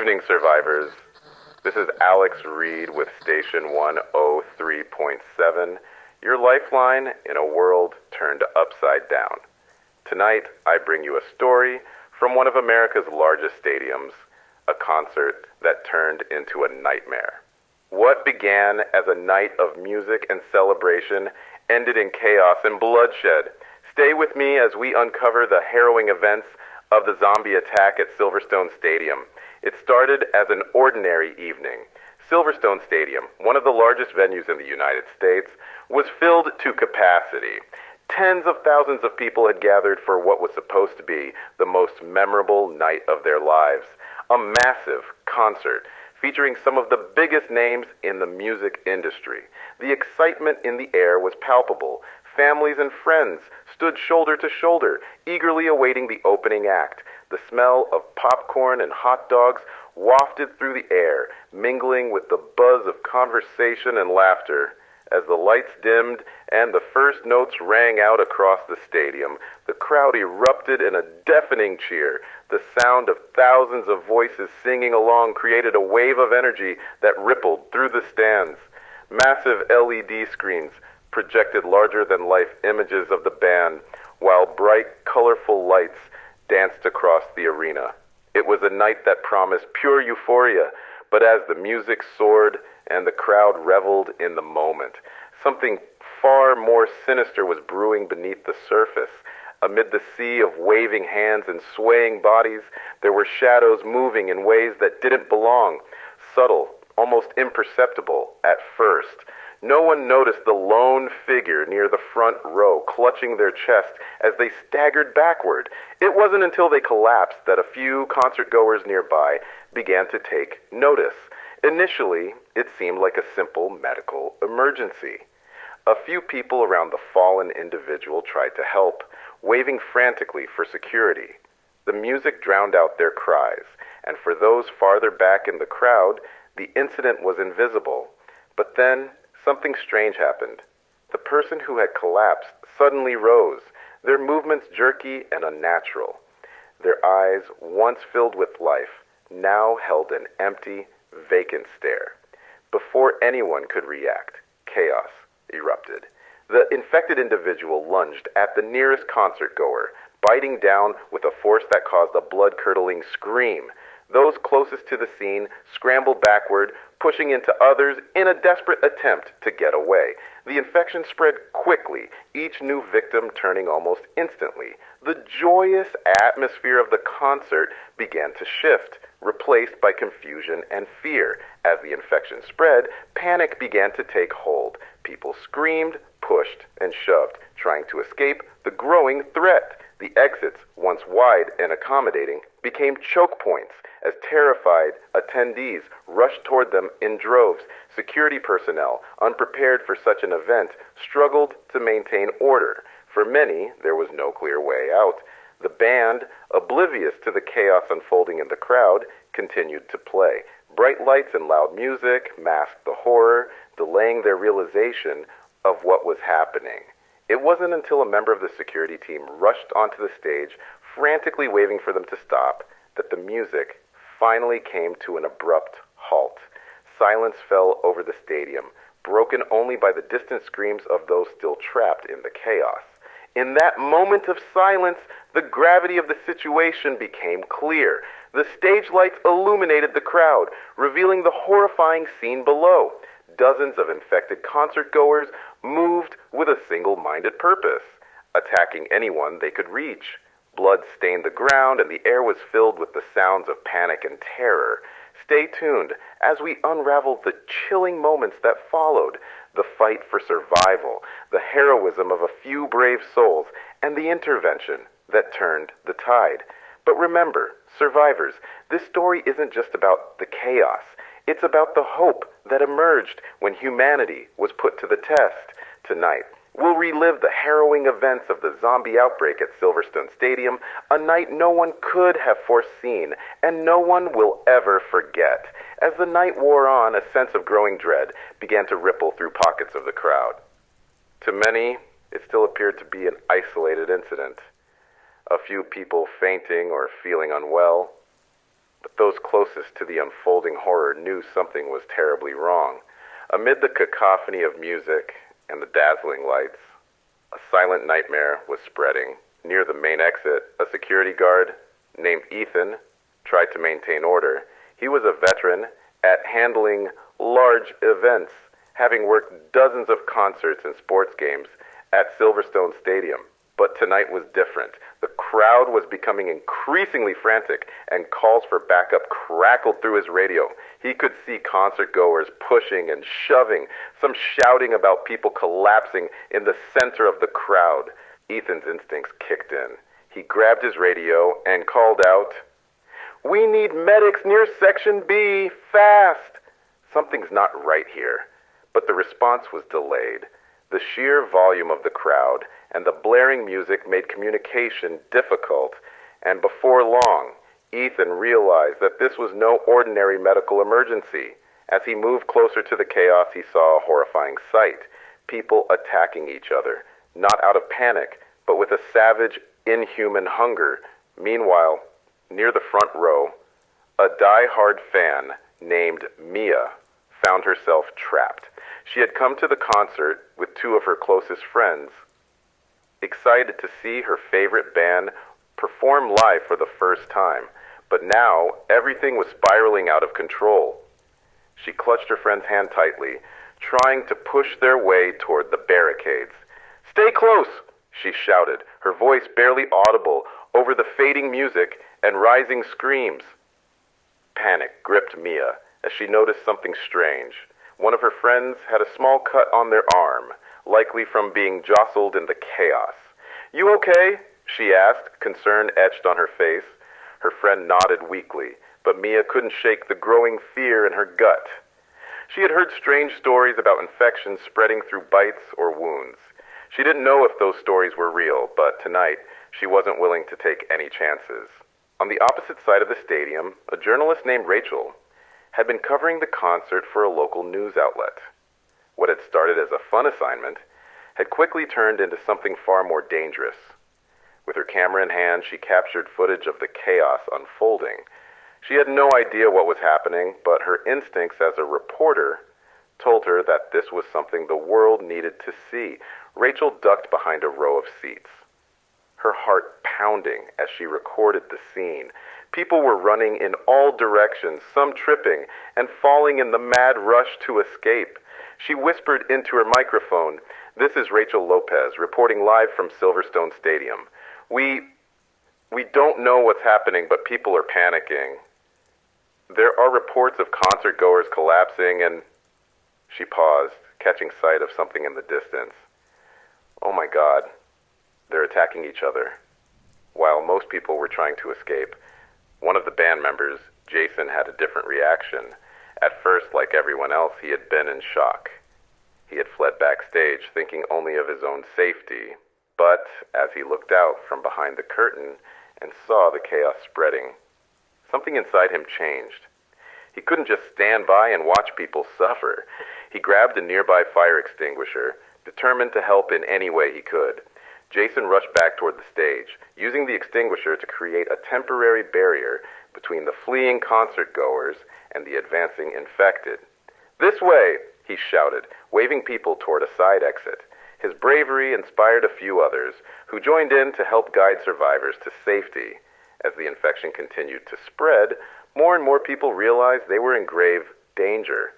evening, survivors. This is Alex Reed with Station 103.7, your lifeline in a world turned upside down. Tonight, I bring you a story from one of America's largest stadiums, a concert that turned into a nightmare. What began as a night of music and celebration ended in chaos and bloodshed. Stay with me as we uncover the harrowing events of the zombie attack at Silverstone Stadium. It started as an ordinary evening. Silverstone Stadium, one of the largest venues in the United States, was filled to capacity. Tens of thousands of people had gathered for what was supposed to be the most memorable night of their lives. A massive concert featuring some of the biggest names in the music industry. The excitement in the air was palpable. Families and friends stood shoulder to shoulder, eagerly awaiting the opening act. The smell of popcorn and hot dogs wafted through the air, mingling with the buzz of conversation and laughter. As the lights dimmed and the first notes rang out across the stadium, the crowd erupted in a deafening cheer. The sound of thousands of voices singing along created a wave of energy that rippled through the stands. Massive LED screens projected larger-than-life images of the band, while bright, colorful lights danced across the arena. It was a night that promised pure euphoria, but as the music soared and the crowd reveled in the moment, something far more sinister was brewing beneath the surface. Amid the sea of waving hands and swaying bodies, there were shadows moving in ways that didn't belong, subtle, almost imperceptible at first. No one noticed the lone figure near the front row clutching their chest as they staggered backward. It wasn't until they collapsed that a few concertgoers nearby began to take notice. Initially, it seemed like a simple medical emergency. A few people around the fallen individual tried to help, waving frantically for security. The music drowned out their cries, and for those farther back in the crowd, the incident was invisible. But then, something strange happened. The person who had collapsed suddenly rose, their movements jerky and unnatural. Their eyes, once filled with life, now held an empty, vacant stare. Before anyone could react, chaos erupted. The infected individual lunged at the nearest concertgoer, biting down with a force that caused a blood-curdling scream. Those closest to the scene scrambled backward, pushing into others in a desperate attempt to get away. The infection spread quickly, each new victim turning almost instantly. The joyous atmosphere of the concert began to shift, replaced by confusion and fear. As the infection spread, panic began to take hold. People screamed, pushed, and shoved, trying to escape the growing threat. The exits, once wide and accommodating, became choke points as terrified attendees rushed toward them in droves. Security personnel, unprepared for such an event, struggled to maintain order. For many, there was no clear way out. The band, oblivious to the chaos unfolding in the crowd, continued to play. Bright lights and loud music masked the horror, delaying their realization of what was happening. It wasn't until a member of the security team rushed onto the stage, frantically waving for them to stop, that the music finally came to an abrupt halt. Silence fell over the stadium, broken only by the distant screams of those still trapped in the chaos. In that moment of silence, the gravity of the situation became clear. The stage lights illuminated the crowd, revealing the horrifying scene below. Dozens of infected concertgoers moved with a single-minded purpose, attacking anyone they could reach. Blood stained the ground, and the air was filled with the sounds of panic and terror. Stay tuned as we unravel the chilling moments that followed, the fight for survival, the heroism of a few brave souls, and the intervention that turned the tide. But remember, survivors, this story isn't just about the chaos. It's about the hope that emerged when humanity was put to the test. Tonight, we'll relive the harrowing events of the zombie outbreak at Silverstone Stadium, a night no one could have foreseen, and no one will ever forget. As the night wore on, a sense of growing dread began to ripple through pockets of the crowd. To many, it still appeared to be an isolated incident. A few people fainting or feeling unwell, But those closest to the unfolding horror knew something was terribly wrong. Amid the cacophony of music and the dazzling lights, a silent nightmare was spreading. Near the main exit, a security guard named Ethan tried to maintain order. He was a veteran at handling large events, having worked dozens of concerts and sports games at Silverstone Stadium. But tonight was different. The crowd was becoming increasingly frantic, and calls for backup crackled through his radio. He could see concert-goers pushing and shoving, some shouting about people collapsing in the center of the crowd. Ethan's instincts kicked in. He grabbed his radio and called out, "We need medics near Section B, fast!" Something's not right here. But the response was delayed. The sheer volume of the crowd and the blaring music made communication difficult, and before long, Ethan realized that this was no ordinary medical emergency. As he moved closer to the chaos, he saw a horrifying sight. People attacking each other, not out of panic, but with a savage, inhuman hunger. Meanwhile, near the front row, a die-hard fan named Mia found herself trapped. She had come to the concert with two of her closest friends, excited to see her favorite band perform live for the first time. But now, everything was spiraling out of control. She clutched her friend's hand tightly, trying to push their way toward the barricades. "Stay close!" she shouted, her voice barely audible over the fading music and rising screams. Panic gripped Mia as she noticed something strange. One of her friends had a small cut on their arm, likely from being jostled in the chaos. "You okay?" she asked, concern etched on her face. Her friend nodded weakly, but Mia couldn't shake the growing fear in her gut. She had heard strange stories about infections spreading through bites or wounds. She didn't know if those stories were real, but tonight she wasn't willing to take any chances. On the opposite side of the stadium, a journalist named Rachel had been covering the concert for a local news outlet. What had started as a fun assignment had quickly turned into something far more dangerous. With her camera in hand, she captured footage of the chaos unfolding. She had no idea what was happening, but her instincts as a reporter told her that this was something the world needed to see. Rachel ducked behind a row of seats, her heart pounding as she recorded the scene. People were running in all directions, some tripping and falling in the mad rush to escape. She whispered into her microphone, "This is Rachel Lopez, reporting live from Silverstone Stadium. We don't know what's happening, but people are panicking. There are reports of concert-goers collapsing and..." She paused, catching sight of something in the distance. "Oh my God, they're attacking each other." While most people were trying to escape, one of the band members, Jason, had a different reaction. At first, like everyone else, he had been in shock. He had fled backstage, thinking only of his own safety. But as he looked out from behind the curtain and saw the chaos spreading, something inside him changed. He couldn't just stand by and watch people suffer. He grabbed a nearby fire extinguisher, determined to help in any way he could. Jason rushed back toward the stage, using the extinguisher to create a temporary barrier between the fleeing concert-goers and the advancing infected. "This way!" he shouted, waving people toward a side exit. His bravery inspired a few others, who joined in to help guide survivors to safety. As the infection continued to spread, more and more people realized they were in grave danger.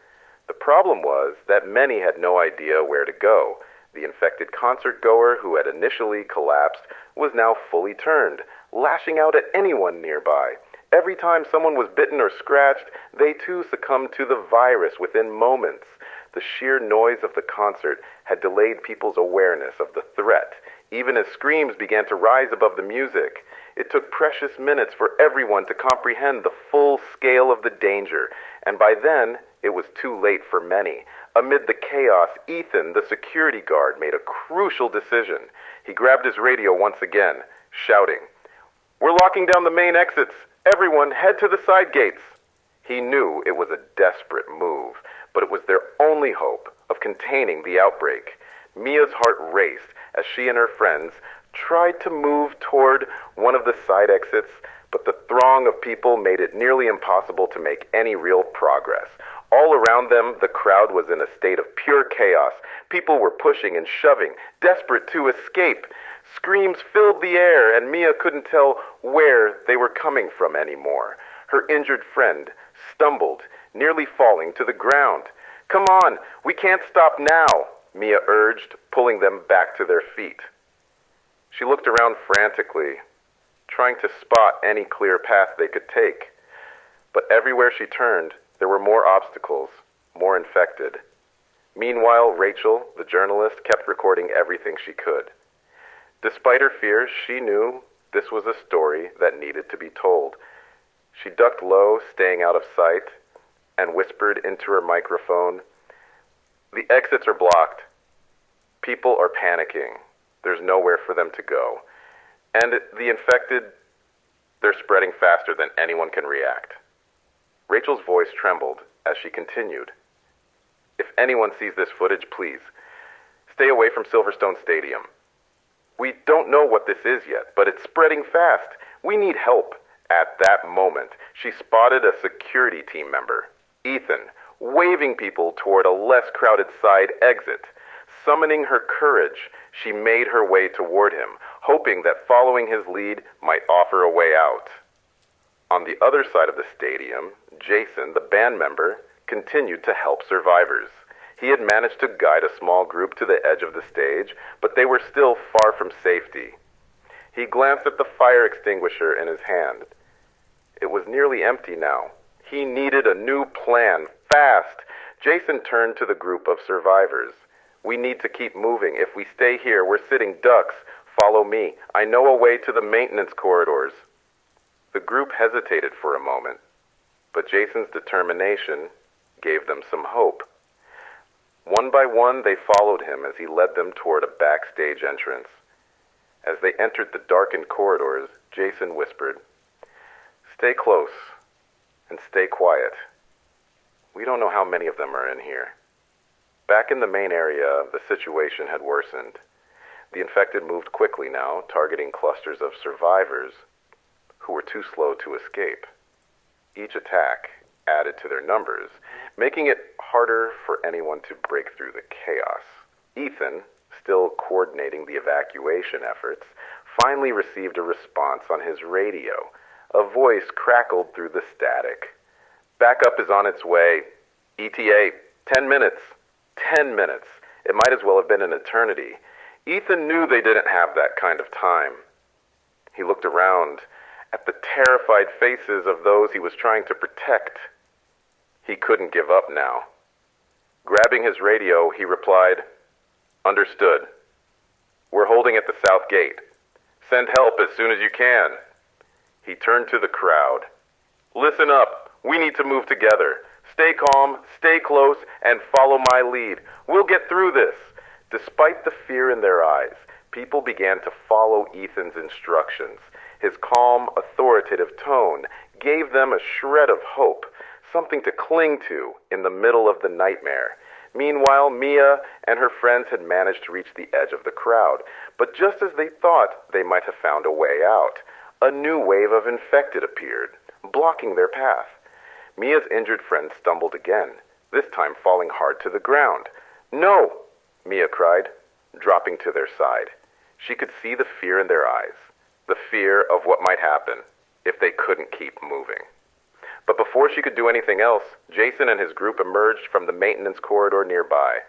The problem was that many had no idea where to go. The infected concert-goer who had initially collapsed was now fully turned, lashing out at anyone nearby. Every time someone was bitten or scratched, they too succumbed to the virus within moments. The sheer noise of the concert had delayed people's awareness of the threat, even as screams began to rise above the music. It took precious minutes for everyone to comprehend the full scale of the danger, and by then, it was too late for many. Amid the chaos, Ethan, the security guard, made a crucial decision. He grabbed his radio once again, shouting, "We're locking down the main exits. Everyone, head to the side gates." He knew it was a desperate move, but it was their only hope of containing the outbreak. Mia's heart raced as she and her friends tried to move toward one of the side exits, but the throng of people made it nearly impossible to make any real progress. All around them, the crowd was in a state of pure chaos. People were pushing and shoving, desperate to escape. Screams filled the air, and Mia couldn't tell where they were coming from anymore. Her injured friend stumbled, nearly falling to the ground. "Come on, we can't stop now," Mia urged, pulling them back to their feet. She looked around frantically, trying to spot any clear path they could take. But everywhere she turned, there were more obstacles, more infected. Meanwhile, Rachel, the journalist, kept recording everything she could. Despite her fears, she knew this was a story that needed to be told. She ducked low, staying out of sight, and whispered into her microphone, "The exits are blocked. People are panicking. There's nowhere for them to go. And the infected, they're spreading faster than anyone can react." Rachel's voice trembled as she continued, "If anyone sees this footage, please, stay away from Silverstone Stadium. We don't know what this is yet, but it's spreading fast. We need help." At that moment, she spotted a security team member, Ethan, waving people toward a less crowded side exit. Summoning her courage, she made her way toward him, hoping that following his lead might offer a way out. On the other side of the stadium, Jason, the band member, continued to help survivors. He had managed to guide a small group to the edge of the stage, but they were still far from safety. He glanced at the fire extinguisher in his hand. It was nearly empty now. He needed a new plan, fast. Jason turned to the group of survivors. "We need to keep moving. If we stay here, we're sitting ducks. Follow me. I know a way to the maintenance corridors." The group hesitated for a moment, but Jason's determination gave them some hope. One by one, they followed him as he led them toward a backstage entrance. As they entered the darkened corridors, Jason whispered, "Stay close and stay quiet. We don't know how many of them are in here." Back in the main area, the situation had worsened. The infected moved quickly now, targeting clusters of survivors who were too slow to escape. Each attack added to their numbers, making it harder for anyone to break through the chaos. Ethan, still coordinating the evacuation efforts, finally received a response on his radio. A voice crackled through the static. "Backup is on its way. ETA, 10 minutes. 10 minutes. It might as well have been an eternity." Ethan knew they didn't have that kind of time. He looked around at the terrified faces of those he was trying to protect. He couldn't give up now. Grabbing his radio, he replied, "Understood. We're holding at the south gate. Send help as soon as you can." He turned to the crowd. "Listen up. We need to move together. Stay calm, stay close, and follow my lead. We'll get through this." Despite the fear in their eyes, people began to follow Ethan's instructions. His calm, authoritative tone gave them a shred of hope, something to cling to in the middle of the nightmare. Meanwhile, Mia and her friends had managed to reach the edge of the crowd, but just as they thought they might have found a way out, a new wave of infected appeared, blocking their path. Mia's injured friend stumbled again, this time falling hard to the ground. "No!" Mia cried, dropping to their side. She could see the fear in their eyes, the fear of what might happen if they couldn't keep moving. But before she could do anything else, Jason and his group emerged from the maintenance corridor nearby.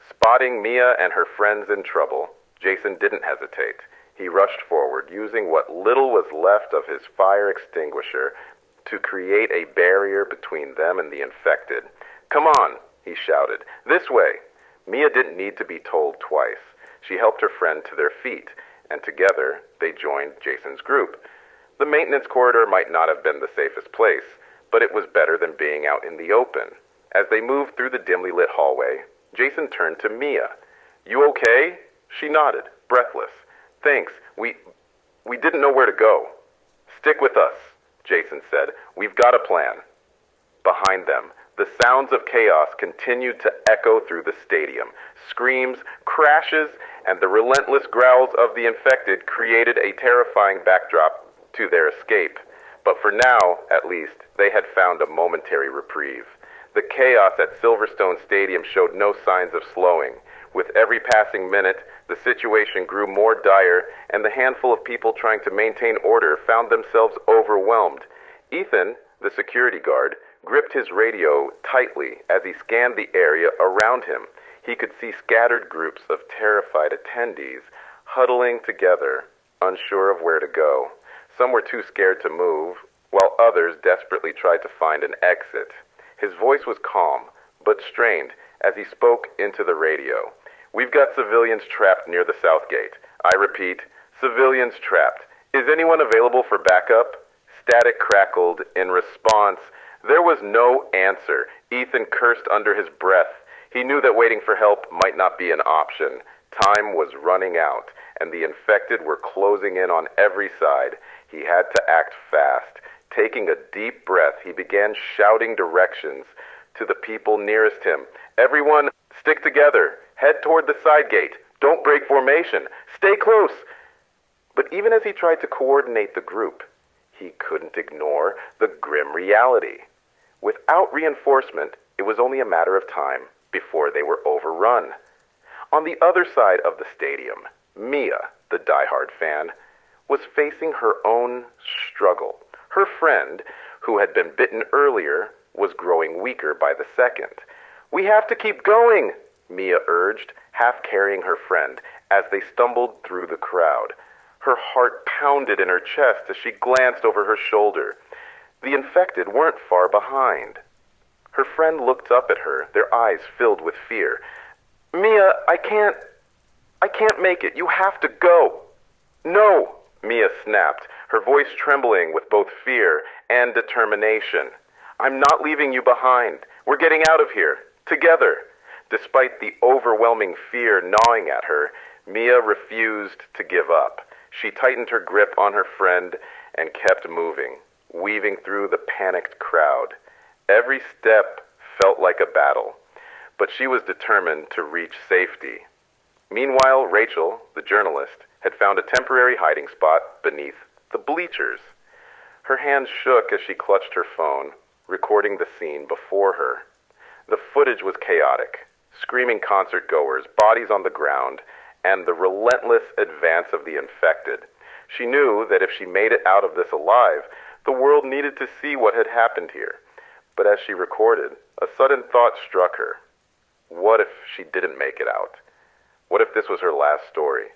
Spotting Mia and her friends in trouble, Jason didn't hesitate. He rushed forward, using what little was left of his fire extinguisher to create a barrier between them and the infected. "Come on," he shouted. "This way." Mia didn't need to be told twice. She helped her friend to their feet, and together they joined Jason's group. The maintenance corridor might not have been the safest place, but it was better than being out in the open. As they moved through the dimly lit hallway, Jason turned to Mia. "You okay?" She nodded, breathless. "Thanks. We didn't know where to go." "Stick with us," Jason said. "We've got a plan." Behind them, the sounds of chaos continued to echo through the stadium. Screams, crashes, and the relentless growls of the infected created a terrifying backdrop to their escape. But for now, at least, they had found a momentary reprieve. The chaos at Silverstone Stadium showed no signs of slowing. With every passing minute, the situation grew more dire, and the handful of people trying to maintain order found themselves overwhelmed. Ethan, the security guard, gripped his radio tightly as he scanned the area around him. He could see scattered groups of terrified attendees huddling together, unsure of where to go. Some were too scared to move, while others desperately tried to find an exit. His voice was calm, but strained as he spoke into the radio. "We've got civilians trapped near the south gate. I repeat, civilians trapped. Is anyone available for backup?" Static crackled in response. There was no answer. Ethan cursed under his breath. He knew that waiting for help might not be an option. Time was running out, and the infected were closing in on every side. He had to act fast. Taking a deep breath, he began shouting directions to the people nearest him. "Everyone, stick together. Head toward the side gate. Don't break formation. Stay close." But even as he tried to coordinate the group, he couldn't ignore the grim reality. Without reinforcement, it was only a matter of time before they were overrun. On the other side of the stadium, Mia, the diehard fan, was facing her own struggle. Her friend, who had been bitten earlier, was growing weaker by the second. "We have to keep going," Mia urged, half carrying her friend as they stumbled through the crowd. Her heart pounded in her chest as she glanced over her shoulder. The infected weren't far behind. Her friend looked up at her, their eyes filled with fear. "Mia, I can't make it. You have to go." "No," Mia snapped, her voice trembling with both fear and determination. "I'm not leaving you behind. We're getting out of here, together." Despite the overwhelming fear gnawing at her, Mia refused to give up. She tightened her grip on her friend and kept moving, weaving through the panicked crowd. Every step felt like a battle, but she was determined to reach safety. Meanwhile, Rachel, the journalist, had found a temporary hiding spot beneath the bleachers. Her hands shook as she clutched her phone, recording the scene before her. The footage was chaotic. Screaming concert-goers, bodies on the ground, and the relentless advance of the infected. She knew that if she made it out of this alive, the world needed to see what had happened here. But as she recorded, a sudden thought struck her. What if she didn't make it out? What if this was her last story?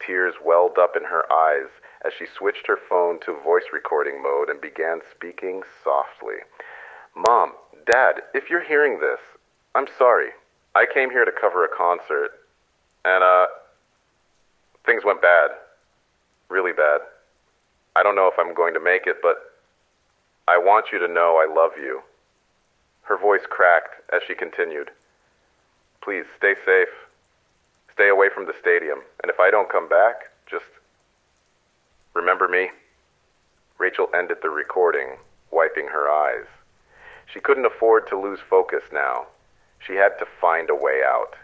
Tears welled up in her eyes as she switched her phone to voice recording mode and began speaking softly. "Mom, Dad, if you're hearing this, I'm sorry. I came here to cover a concert, and, things went bad. Really bad. I don't know if I'm going to make it, but I want you to know I love you." Her voice cracked as she continued. "Please, stay safe. Stay away from the stadium, and if I don't come back, just remember me." Rachel ended the recording, wiping her eyes. She couldn't afford to lose focus now. She had to find a way out.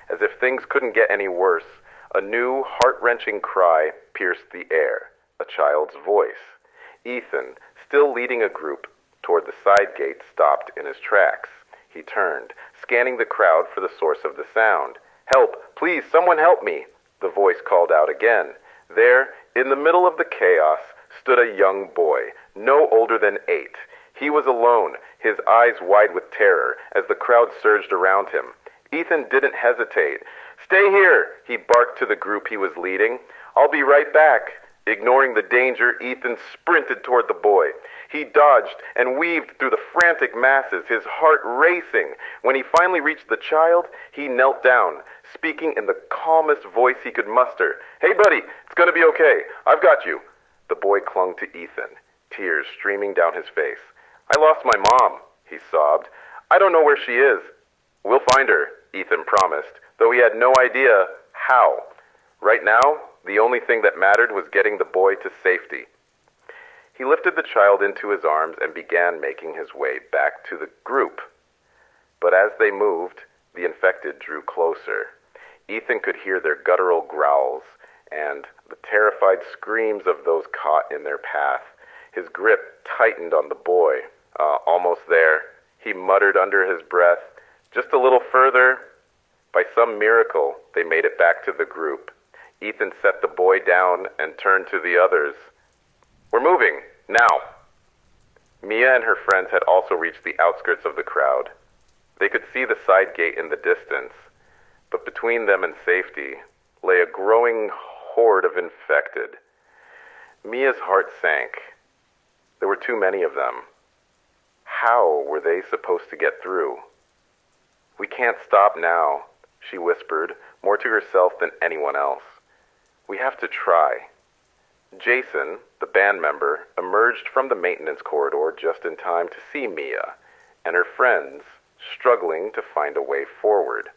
As if things couldn't get any worse, a new, heart-wrenching cry pierced the air, a child's voice. Ethan, still leading a group toward the side gate, stopped in his tracks. He turned, scanning the crowd for the source of the sound. "Help! Please, someone help me!" the voice called out again. There, in the middle of the chaos, stood a young boy, no older than 8. He was alone, his eyes wide with terror, as the crowd surged around him. Ethan didn't hesitate. "Stay here," he barked to the group he was leading. "I'll be right back." Ignoring the danger, Ethan sprinted toward the boy. He dodged and weaved through the frantic masses, his heart racing. When he finally reached the child, he knelt down, speaking in the calmest voice he could muster. "Hey, buddy, it's gonna be okay. I've got you." The boy clung to Ethan, tears streaming down his face. "I lost my mom," he sobbed. "I don't know where she is." "We'll find her," Ethan promised, though he had no idea how. Right now, the only thing that mattered was getting the boy to safety. He lifted the child into his arms and began making his way back to the group. But as they moved, the infected drew closer. Ethan could hear their guttural growls and the terrified screams of those caught in their path. His grip tightened on the boy. Almost there. He muttered under his breath, "Just a little further." By some miracle, they made it back to the group. Ethan set the boy down and turned to the others. "We're moving, now." Mia and her friends had also reached the outskirts of the crowd. They could see the side gate in the distance, but between them and safety lay a growing horde of infected. Mia's heart sank. There were too many of them. How were they supposed to get through? "We can't stop now," she whispered, more to herself than anyone else. "We have to try." Jason, the band member, emerged from the maintenance corridor just in time to see Mia and her friends struggling to find a way forward.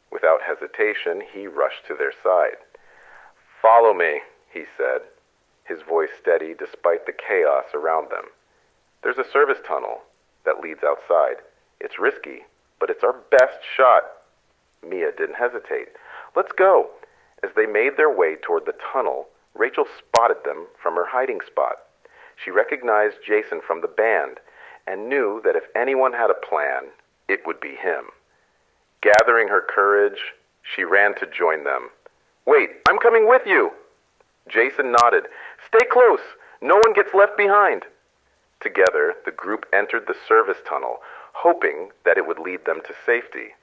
Without hesitation, he rushed to their side. "Follow me," he said, his voice steady despite the chaos around them. "There's a service tunnel that leads outside. It's risky, but it's our best shot." Mia didn't hesitate. "Let's go." As they made their way toward the tunnel, Rachel spotted them from her hiding spot. She recognized Jason from the band and knew that if anyone had a plan, it would be him. Gathering her courage, she ran to join them. "Wait, I'm coming with you." Jason nodded. "Stay close. No one gets left behind." Together, the group entered the service tunnel, hoping that it would lead them to safety.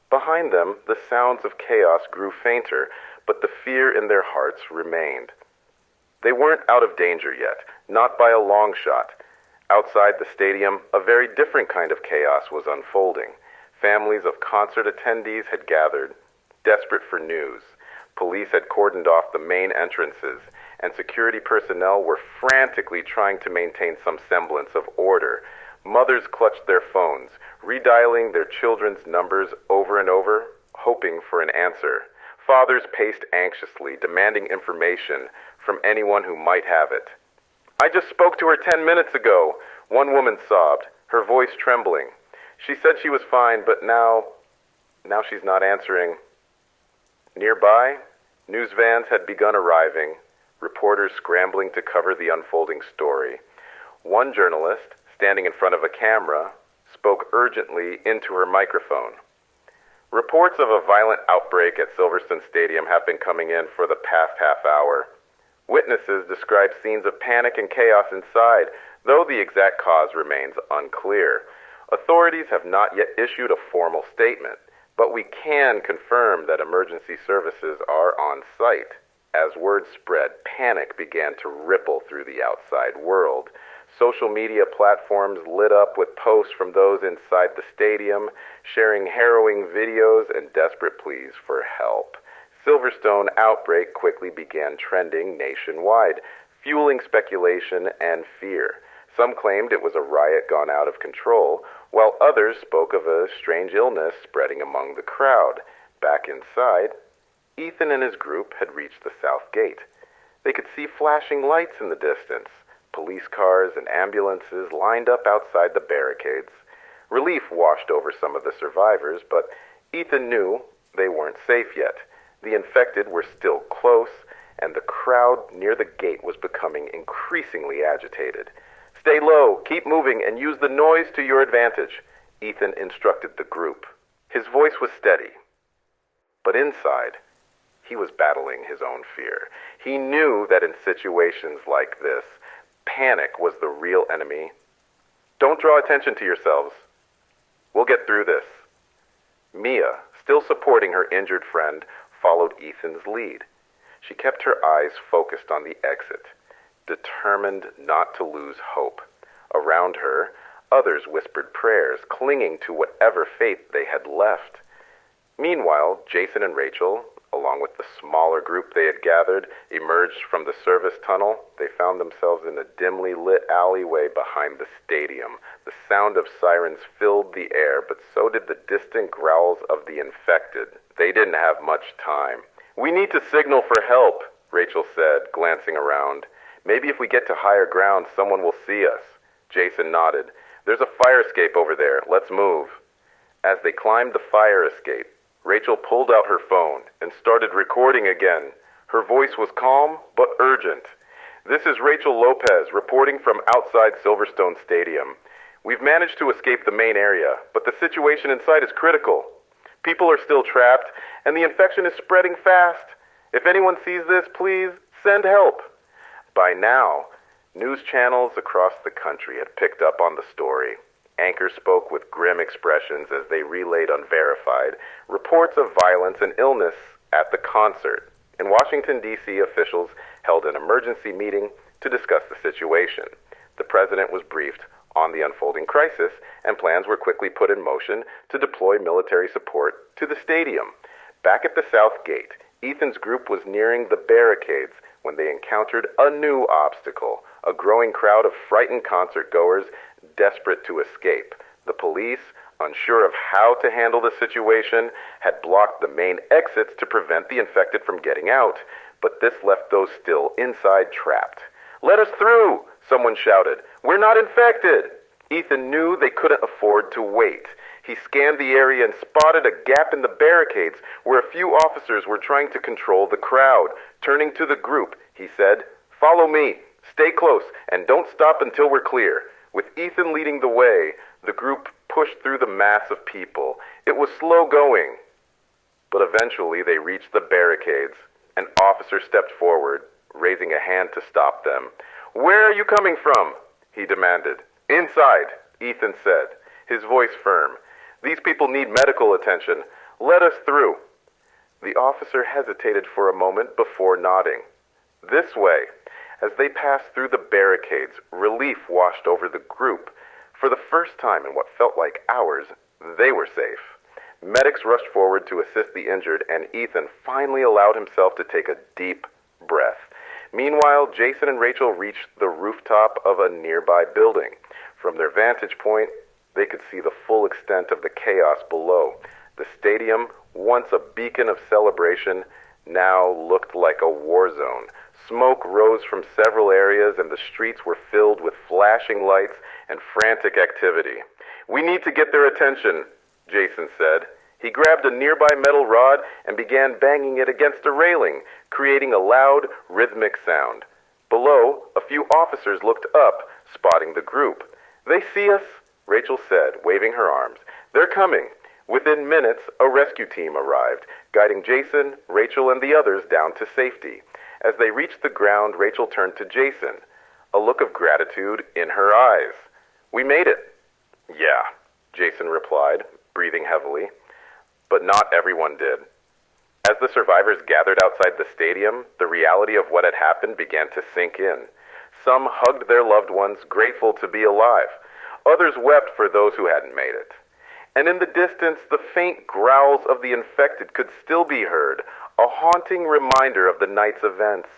Behind them, the sounds of chaos grew fainter, but the fear in their hearts remained. They weren't out of danger yet, not by a long shot. Outside the stadium, a very different kind of chaos was unfolding. Families of concert attendees had gathered, desperate for news. Police had cordoned off the main entrances, and security personnel were frantically trying to maintain some semblance of order. Mothers clutched their phones, redialing their children's numbers over and over, hoping for an answer. Fathers paced anxiously, demanding information from anyone who might have it. "I just spoke to her 10 minutes ago," one woman sobbed, her voice trembling. "She said she was fine, but now she's not answering." Nearby, news vans had begun arriving, reporters scrambling to cover the unfolding story. One journalist, standing in front of a camera, spoke urgently into her microphone. "Reports of a violent outbreak at Silverstone Stadium have been coming in for the past half hour. Witnesses describe scenes of panic and chaos inside, though the exact cause remains unclear. Authorities have not yet issued a formal statement, but we can confirm that emergency services are on site." As word spread, panic began to ripple through the outside world. Social media platforms lit up with posts from those inside the stadium, sharing harrowing videos and desperate pleas for help. Silverstone outbreak quickly began trending nationwide, fueling speculation and fear. Some claimed it was a riot gone out of control, while others spoke of a strange illness spreading among the crowd. Back inside, Ethan and his group had reached the south gate. They could see flashing lights in the distance. Police cars and ambulances lined up outside the barricades. Relief washed over some of the survivors, but Ethan knew they weren't safe yet. The infected were still close, and the crowd near the gate was becoming increasingly agitated. "Stay low, keep moving, and use the noise to your advantage," Ethan instructed the group. His voice was steady, but inside, he was battling his own fear. He knew that in situations like this, panic was the real enemy. "Don't draw attention to yourselves. We'll get through this." Mia, still supporting her injured friend, followed Ethan's lead. She kept her eyes focused on the exit, determined not to lose hope. Around her, others whispered prayers, clinging to whatever faith they had left. Meanwhile, Jason and Rachel, along with the smaller group they had gathered, emerged from the service tunnel. They found themselves in a dimly lit alleyway behind the stadium. The sound of sirens filled the air, but so did the distant growls of the infected. They didn't have much time. "We need to signal for help," Rachel said, glancing around. "Maybe if we get to higher ground, someone will see us." Jason nodded. "There's a fire escape over there. Let's move." As they climbed the fire escape, Rachel pulled out her phone and started recording again. Her voice was calm but urgent. This is Rachel Lopez reporting from outside Silverstone Stadium. We've managed to escape the main area, but the situation inside is critical. People are still trapped, and the infection is spreading fast. If anyone sees this, please send help. By now, news channels across the country had picked up on the story. Anchors spoke with grim expressions as they relayed unverified reports of violence and illness at the concert. In Washington, D.C., officials held an emergency meeting to discuss the situation. The president was briefed on the unfolding crisis, and plans were quickly put in motion to deploy military support to the stadium. Back at the South Gate, Ethan's group was nearing the barricades when they encountered a new obstacle, a growing crowd of frightened concert-goers desperate to escape. The police, unsure of how to handle the situation, had blocked the main exits to prevent the infected from getting out, but this left those still inside trapped. "Let us through!" someone shouted. "We're not infected!" Ethan knew they couldn't afford to wait. He scanned the area and spotted a gap in the barricades where a few officers were trying to control the crowd. Turning to the group, he said, "Follow me, stay close, and don't stop until we're clear." With Ethan leading the way, the group pushed through the mass of people. It was slow going, but eventually they reached the barricades. An officer stepped forward, raising a hand to stop them. "Where are you coming from?" he demanded. "Inside," Ethan said, his voice firm. "These people need medical attention. Let us through." The officer hesitated for a moment before nodding. "This way." As they passed through the barricades, relief washed over the group. For the first time in what felt like hours, they were safe. Medics rushed forward to assist the injured, and Ethan finally allowed himself to take a deep breath. Meanwhile, Jason and Rachel reached the rooftop of a nearby building. From their vantage point, they could see the full extent of the chaos below. The stadium, once a beacon of celebration, now looked like a war zone. Smoke rose from several areas, and the streets were filled with flashing lights and frantic activity. "We need to get their attention," Jason said. He grabbed a nearby metal rod and began banging it against a railing, creating a loud, rhythmic sound. Below, a few officers looked up, spotting the group. "They see us," Rachel said, waving her arms. "They're coming." Within minutes, a rescue team arrived, guiding Jason, Rachel, and the others down to safety. As they reached the ground, Rachel turned to Jason, a look of gratitude in her eyes. "We made it." "Yeah," Jason replied, breathing heavily. But not everyone did. As the survivors gathered outside the stadium, the reality of what had happened began to sink in. Some hugged their loved ones, grateful to be alive. Others wept for those who hadn't made it. And in the distance, the faint growls of the infected could still be heard, a haunting reminder of the night's events.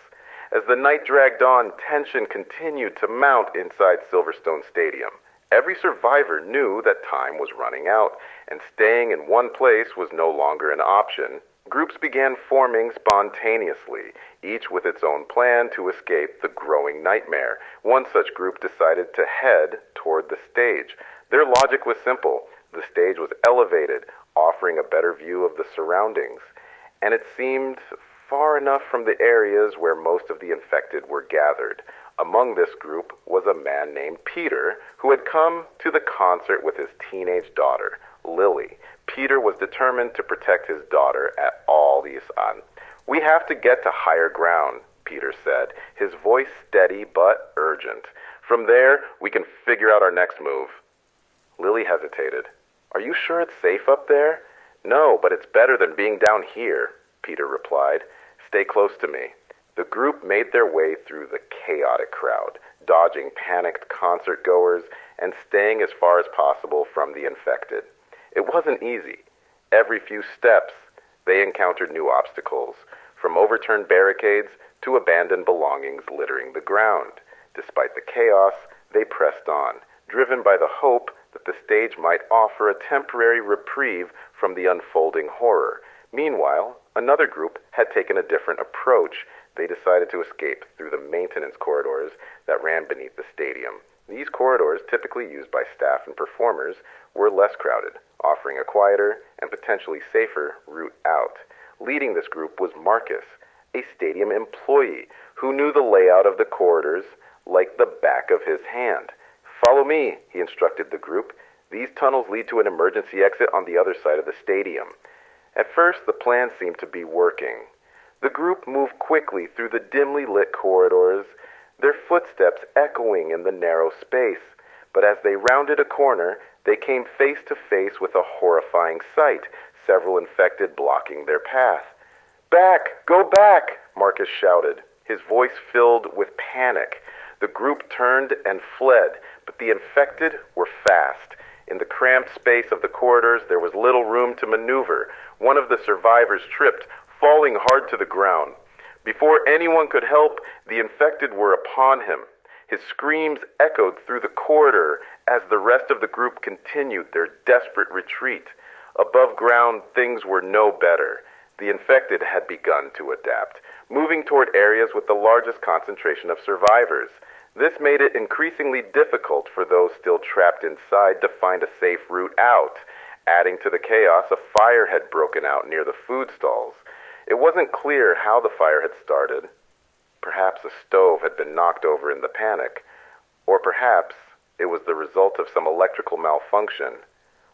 As the night dragged on, tension continued to mount inside Silverstone Stadium. Every survivor knew that time was running out, and staying in one place was no longer an option. Groups began forming spontaneously, each with its own plan to escape the growing nightmare. One such group decided to head toward the stage. Their logic was simple. The stage was elevated, offering a better view of the surroundings, and it seemed far enough from the areas where most of the infected were gathered. Among this group was a man named Peter, who had come to the concert with his teenage daughter, Lily. Peter was determined to protect his daughter at all odds. "We have to get to higher ground," Peter said, his voice steady but urgent. "From there, we can figure out our next move." Lily hesitated. "Are you sure it's safe up there?" "No, but it's better than being down here," Peter replied. "Stay close to me." The group made their way through the chaotic crowd, dodging panicked concert-goers and staying as far as possible from the infected. It wasn't easy. Every few steps, they encountered new obstacles, from overturned barricades to abandoned belongings littering the ground. Despite the chaos, they pressed on, driven by the hope that the stage might offer a temporary reprieve from the unfolding horror. Meanwhile, another group had taken a different approach. They decided to escape through the maintenance corridors that ran beneath the stadium. These corridors, typically used by staff and performers, were less crowded, offering a quieter and potentially safer route out. Leading this group was Marcus, a stadium employee who knew the layout of the corridors like the back of his hand. "Follow me," he instructed the group. "These tunnels lead to an emergency exit on the other side of the stadium." At first, the plan seemed to be working. The group moved quickly through the dimly lit corridors, their footsteps echoing in the narrow space. But as they rounded a corner, they came face to face with a horrifying sight, several infected blocking their path. "Back! Go back!" Marcus shouted, his voice filled with panic. The group turned and fled, but the infected were fast. In the cramped space of the corridors, there was little room to maneuver. One of the survivors tripped, falling hard to the ground. Before anyone could help, the infected were upon him. His screams echoed through the corridor as the rest of the group continued their desperate retreat. Above ground, things were no better. The infected had begun to adapt, moving toward areas with the largest concentration of survivors. This made it increasingly difficult for those still trapped inside to find a safe route out. Adding to the chaos, a fire had broken out near the food stalls. It wasn't clear how the fire had started. Perhaps a stove had been knocked over in the panic, or perhaps it was the result of some electrical malfunction.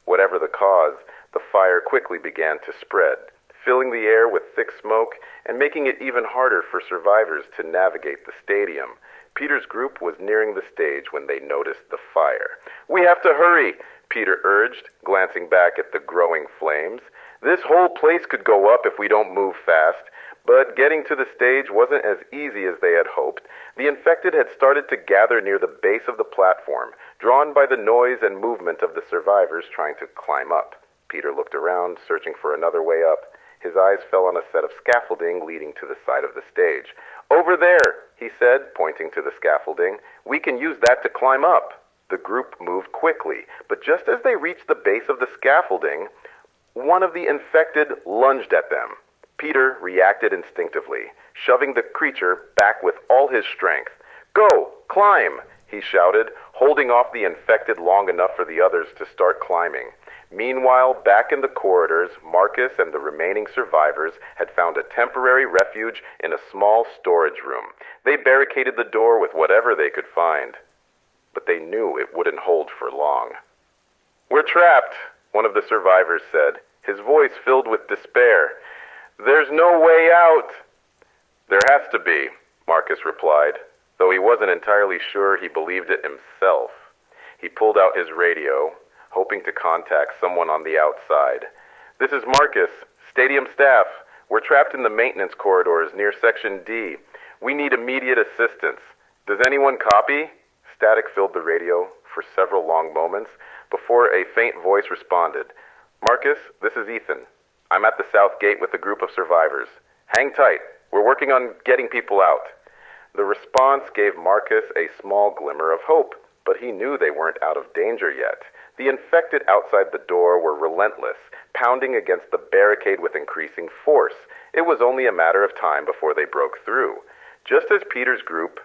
Whatever the cause, the fire quickly began to spread, filling the air with thick smoke and making it even harder for survivors to navigate the stadium. Peter's group was nearing the stage when they noticed the fire. "We have to hurry," Peter urged, glancing back at the growing flames. "This whole place could go up if we don't move fast." But getting to the stage wasn't as easy as they had hoped. The infected had started to gather near the base of the platform, drawn by the noise and movement of the survivors trying to climb up. Peter looked around, searching for another way up. His eyes fell on a set of scaffolding leading to the side of the stage. "Over there," he said, pointing to the scaffolding. "We can use that to climb up." The group moved quickly, but just as they reached the base of the scaffolding, one of the infected lunged at them. Peter reacted instinctively, shoving the creature back with all his strength. "Go! Climb!" he shouted, holding off the infected long enough for the others to start climbing. Meanwhile, back in the corridors, Marcus and the remaining survivors had found a temporary refuge in a small storage room. They barricaded the door with whatever they could find, but they knew it wouldn't hold for long. "We're trapped," one of the survivors said, his voice filled with despair. "There's no way out." "There has to be," Marcus replied, though he wasn't entirely sure he believed it himself. He pulled out his radio, hoping to contact someone on the outside. "This is Marcus, stadium staff. We're trapped in the maintenance corridors near Section D. We need immediate assistance. Does anyone copy?" Static filled the radio for several long moments before a faint voice responded. "Marcus, this is Ethan. I'm at the south gate with a group of survivors. Hang tight. We're working on getting people out." The response gave Marcus a small glimmer of hope, but he knew they weren't out of danger yet. The infected outside the door were relentless, pounding against the barricade with increasing force. It was only a matter of time before they broke through. Just as Peter's group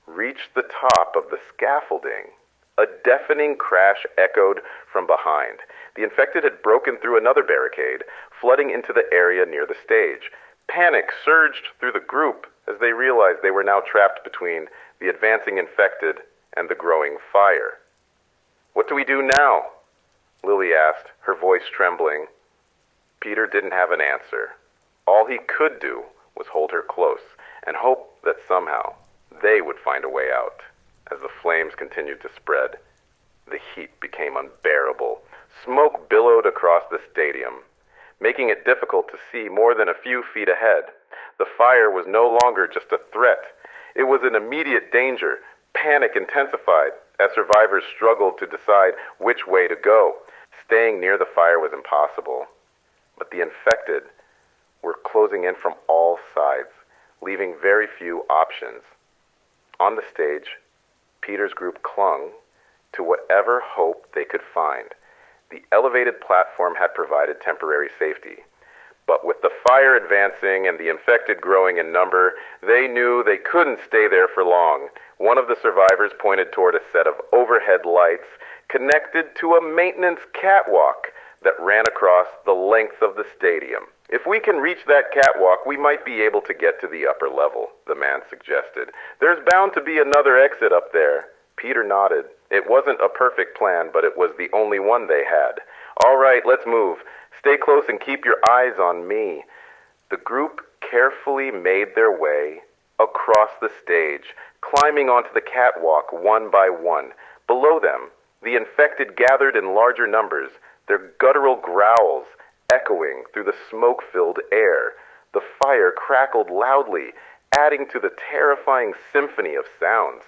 reached the top of the scaffolding, a deafening crash echoed from behind. The infected had broken through another barricade, flooding into the area near the stage. Panic surged through the group as they realized they were now trapped between the advancing infected and the growing fire. "What do we do now?" Lily asked, her voice trembling. Peter didn't have an answer. All he could do was hold her close and hope that somehow they would find a way out. As the flames continued to spread, the heat became unbearable. Smoke billowed across the stadium, making it difficult to see more than a few feet ahead. The fire was no longer just a threat. It was an immediate danger. Panic intensified as survivors struggled to decide which way to go. Staying near the fire was impossible, but the infected were closing in from all sides, leaving very few options. On the stage, Peter's group clung to whatever hope they could find. The elevated platform had provided temporary safety, but with the fire advancing and the infected growing in number, they knew they couldn't stay there for long. One of the survivors pointed toward a set of overhead lights connected to a maintenance catwalk that ran across the length of the stadium. If we can reach that catwalk, we might be able to get to the upper level, the man suggested. There's bound to be another exit up there. Peter nodded. It wasn't a perfect plan, but it was the only one they had. All right, let's move. Stay close and keep your eyes on me. The group carefully made their way across the stage, climbing onto the catwalk one by one. Below them, the infected gathered in larger numbers, their guttural growls echoing through the smoke-filled air. The fire crackled loudly, adding to the terrifying symphony of sounds.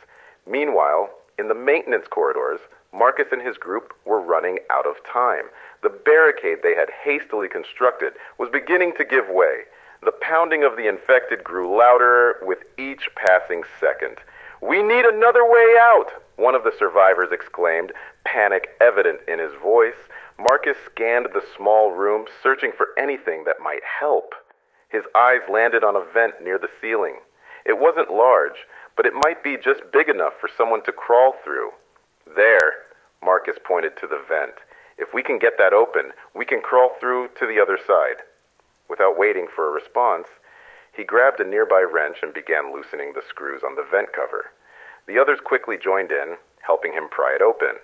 Meanwhile, in the maintenance corridors, Marcus and his group were running out of time. The barricade they had hastily constructed was beginning to give way. The pounding of the infected grew louder with each passing second. "We need another way out," one of the survivors exclaimed, panic evident in his voice. Marcus scanned the small room, searching for anything that might help. His eyes landed on a vent near the ceiling. It wasn't large, but it might be just big enough for someone to crawl through. "There," Marcus pointed to the vent. "If we can get that open, we can crawl through to the other side." Without waiting for a response, he grabbed a nearby wrench and began loosening the screws on the vent cover. The others quickly joined in, helping him pry it open.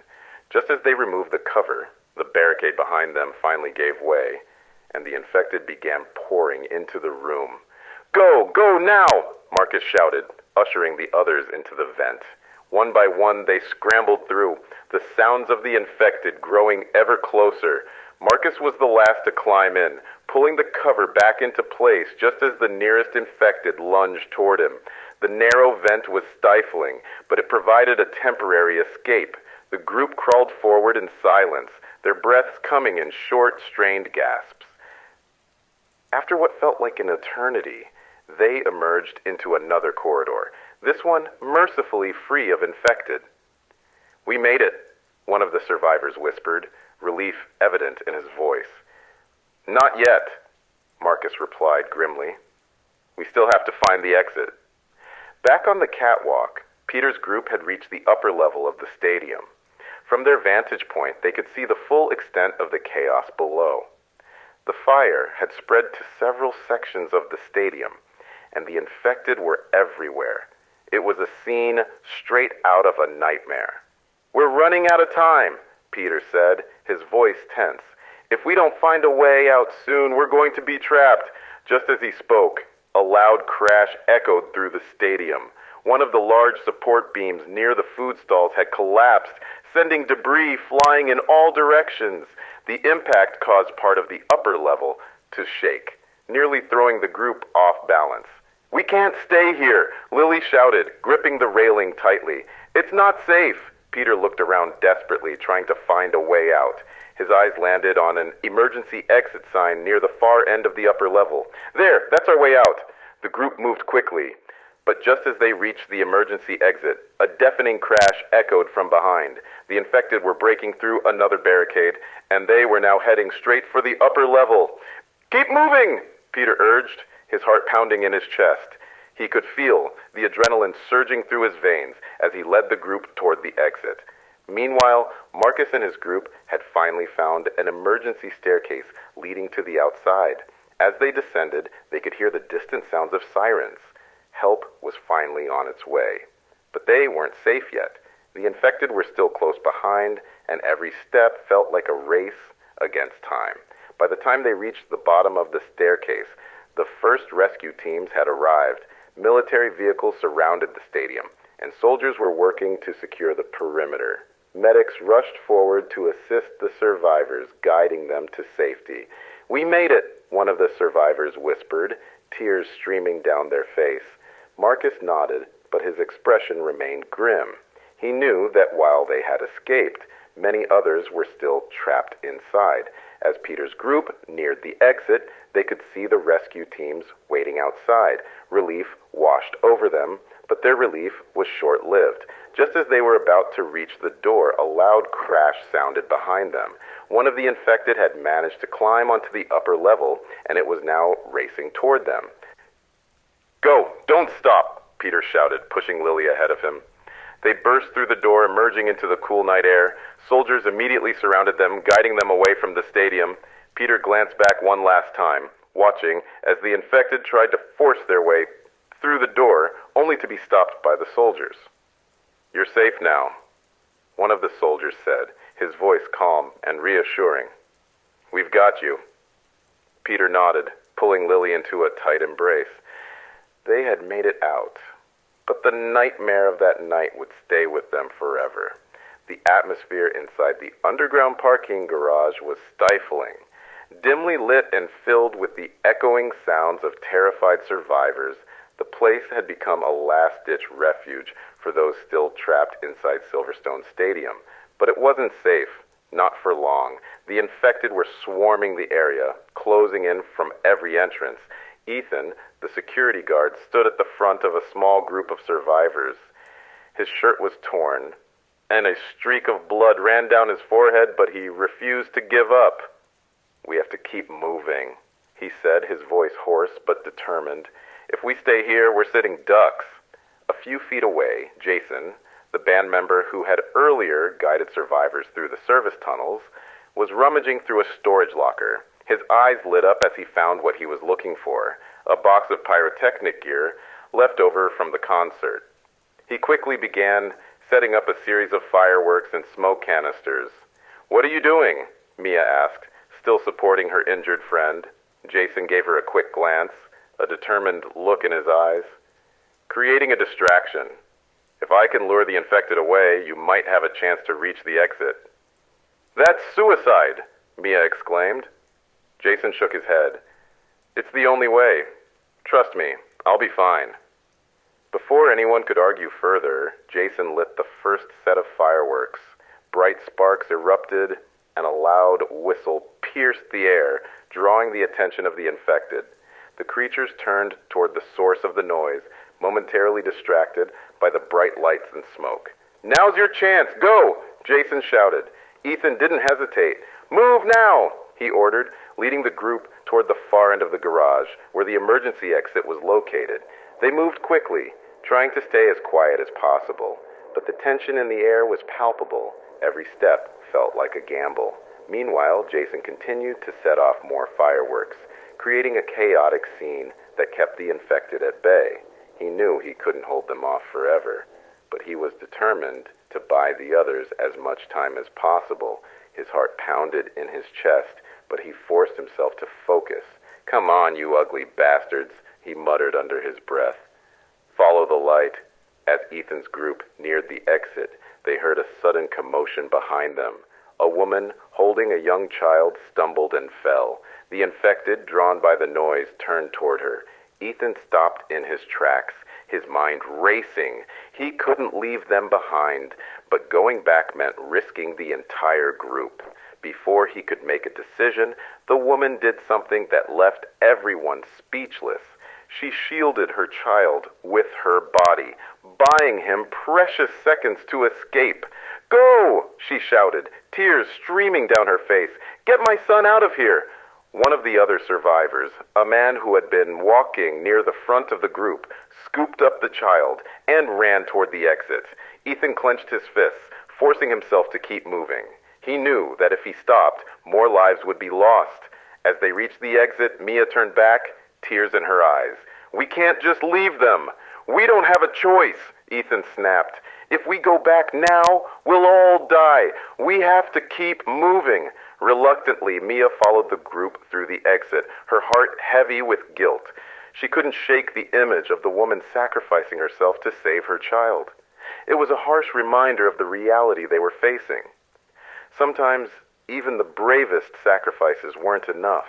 Just as they removed the cover, the barricade behind them finally gave way, and the infected began pouring into the room. "Go! Go now!" Marcus shouted, ushering the others into the vent. One by one, they scrambled through, the sounds of the infected growing ever closer. Marcus was the last to climb in, pulling the cover back into place just as the nearest infected lunged toward him. The narrow vent was stifling, but it provided a temporary escape. The group crawled forward in silence, their breaths coming in short, strained gasps. After what felt like an eternity, they emerged into another corridor, this one mercifully free of infected. "We made it," one of the survivors whispered, relief evident in his voice. "Not yet," Marcus replied grimly. "We still have to find the exit." Back on the catwalk, Peter's group had reached the upper level of the stadium. From their vantage point, they could see the full extent of the chaos below. The fire had spread to several sections of the stadium, and the infected were everywhere. It was a scene straight out of a nightmare. "We're running out of time," Peter said, his voice tense. "If we don't find a way out soon, we're going to be trapped." Just as he spoke, a loud crash echoed through the stadium. One of the large support beams near the food stalls had collapsed, sending debris flying in all directions. The impact caused part of the upper level to shake, nearly throwing the group off balance. "We can't stay here," Lily shouted, gripping the railing tightly. "It's not safe." Peter looked around desperately, trying to find a way out. His eyes landed on an emergency exit sign near the far end of the upper level. "There, that's our way out." The group moved quickly, but just as they reached the emergency exit, a deafening crash echoed from behind. The infected were breaking through another barricade, and they were now heading straight for the upper level. "Keep moving," Peter urged, his heart pounding in his chest. He could feel the adrenaline surging through his veins as he led the group toward the exit. Meanwhile, Marcus and his group had finally found an emergency staircase leading to the outside. As they descended, they could hear the distant sounds of sirens. Help was finally on its way. But they weren't safe yet. The infected were still close behind, and every step felt like a race against time. By the time they reached the bottom of the staircase, the first rescue teams had arrived. Military vehicles surrounded the stadium, and soldiers were working to secure the perimeter. Medics rushed forward to assist the survivors, guiding them to safety. "We made it," one of the survivors whispered, tears streaming down their face. Marcus nodded, but his expression remained grim. He knew that while they had escaped, many others were still trapped inside. As Peter's group neared the exit, they could see the rescue teams waiting outside. Relief washed over them, but their relief was short-lived. Just as they were about to reach the door, a loud crash sounded behind them. One of the infected had managed to climb onto the upper level, and it was now racing toward them. "Go! Don't stop!" Peter shouted, pushing Lily ahead of him. They burst through the door, emerging into the cool night air. Soldiers immediately surrounded them, guiding them away from the stadium. Peter glanced back one last time, watching as the infected tried to force their way through the door, only to be stopped by the soldiers. "You're safe now," one of the soldiers said, his voice calm and reassuring. "We've got you." Peter nodded, pulling Lily into a tight embrace. They had made it out, but the nightmare of that night would stay with them forever. The atmosphere inside the underground parking garage was stifling, dimly lit and filled with the echoing sounds of terrified survivors. The place had become a last-ditch refuge for those still trapped inside Silverstone Stadium. But it wasn't safe, not for long. The infected were swarming the area, closing in from every entrance. Ethan, the security guard, stood at the front of a small group of survivors. His shirt was torn, and a streak of blood ran down his forehead, but he refused to give up. "We have to keep moving," he said, his voice hoarse but determined. "If we stay here, we're sitting ducks." A few feet away, Jason, the band member who had earlier guided survivors through the service tunnels, was rummaging through a storage locker. His eyes lit up as he found what he was looking for, a box of pyrotechnic gear left over from the concert. He quickly began setting up a series of fireworks and smoke canisters. "What are you doing?" Mia asked, still supporting her injured friend. Jason gave her a quick glance, a determined look in his eyes. "Creating a distraction. If I can lure the infected away, you might have a chance to reach the exit." "That's suicide!" Mia exclaimed. Jason shook his head. "It's the only way. Trust me, I'll be fine." Before anyone could argue further, Jason lit the first set of fireworks. Bright sparks erupted, and a loud whistle pierced the air, drawing the attention of the infected. The creatures turned toward the source of the noise, momentarily distracted by the bright lights and smoke. "Now's your chance! Go!" Jason shouted. Ethan didn't hesitate. "Move now!" he ordered, leading the group toward the far end of the garage, where the emergency exit was located. They moved quickly, trying to stay as quiet as possible, but the tension in the air was palpable. Every step felt like a gamble. Meanwhile, Jason continued to set off more fireworks, creating a chaotic scene that kept the infected at bay. He knew he couldn't hold them off forever, but he was determined to buy the others as much time as possible. His heart pounded in his chest, but he forced himself to focus. "Come on, you ugly bastards," he muttered under his breath. "Follow the light." As Ethan's group neared the exit, they heard a sudden commotion behind them. A woman holding a young child stumbled and fell. The infected, drawn by the noise, turned toward her. Ethan stopped in his tracks, his mind racing. He couldn't leave them behind, but going back meant risking the entire group. Before he could make a decision, the woman did something that left everyone speechless. She shielded her child with her body, buying him precious seconds to escape. "Go!" she shouted, tears streaming down her face. "Get my son out of here!" One of the other survivors, a man who had been walking near the front of the group, scooped up the child and ran toward the exit. Ethan clenched his fists, forcing himself to keep moving. He knew that if he stopped, more lives would be lost. As they reached the exit, Mia turned back, tears in her eyes. "We can't just leave them. We don't have a choice," Ethan snapped. "If we go back now, we'll all die. We have to keep moving." Reluctantly, Mia followed the group through the exit, her heart heavy with guilt. She couldn't shake the image of the woman sacrificing herself to save her child. It was a harsh reminder of the reality they were facing. Sometimes, even the bravest sacrifices weren't enough.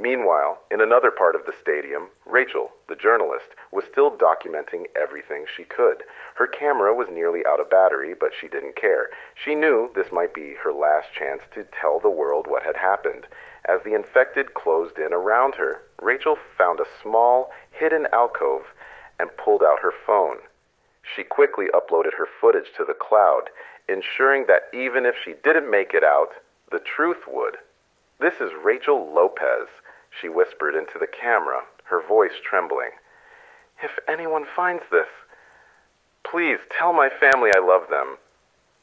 Meanwhile, in another part of the stadium, Rachel, the journalist, was still documenting everything she could. Her camera was nearly out of battery, but she didn't care. She knew this might be her last chance to tell the world what had happened. As the infected closed in around her, Rachel found a small, hidden alcove and pulled out her phone. She quickly uploaded her footage to the cloud, ensuring that even if she didn't make it out, the truth would. "This is Rachel Lopez," she whispered into the camera, her voice trembling. "If anyone finds this, please tell my family I love them,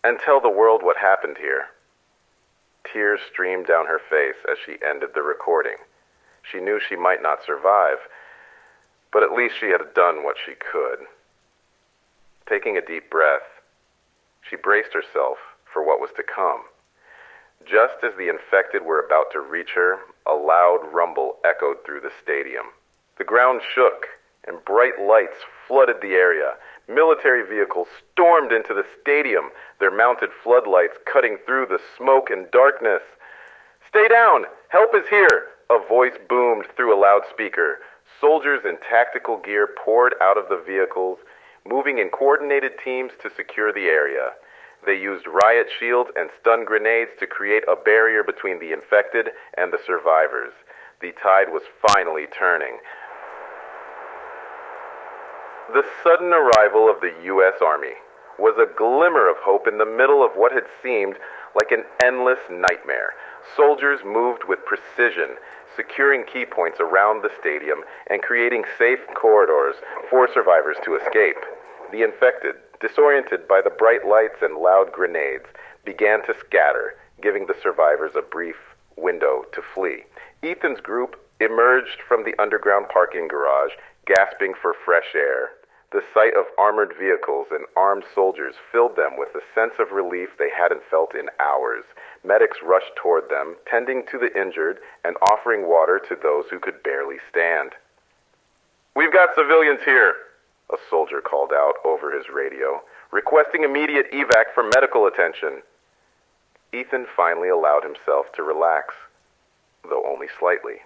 and tell the world what happened here." Tears streamed down her face as she ended the recording. She knew she might not survive, but at least she had done what she could. Taking a deep breath, she braced herself for what was to come. Just as the infected were about to reach her, a loud rumble echoed through the stadium. The ground shook, and bright lights flooded the area. Military vehicles stormed into the stadium, their mounted floodlights cutting through the smoke and darkness. "Stay down! Help is here!" a voice boomed through a loudspeaker. Soldiers in tactical gear poured out of the vehicles, moving in coordinated teams to secure the area. They used riot shields and stun grenades to create a barrier between the infected and the survivors. The tide was finally turning. The sudden arrival of the U.S. Army was a glimmer of hope in the middle of what had seemed like an endless nightmare. Soldiers moved with precision, securing key points around the stadium and creating safe corridors for survivors to escape. The infected, disoriented by the bright lights and loud grenades, began to scatter, giving the survivors a brief window to flee. Ethan's group emerged from the underground parking garage, gasping for fresh air. The sight of armored vehicles and armed soldiers filled them with a sense of relief they hadn't felt in hours. Medics rushed toward them, tending to the injured and offering water to those who could barely stand. "We've got civilians here," a soldier called out over his radio, requesting immediate evac for medical attention. Ethan finally allowed himself to relax, though only slightly.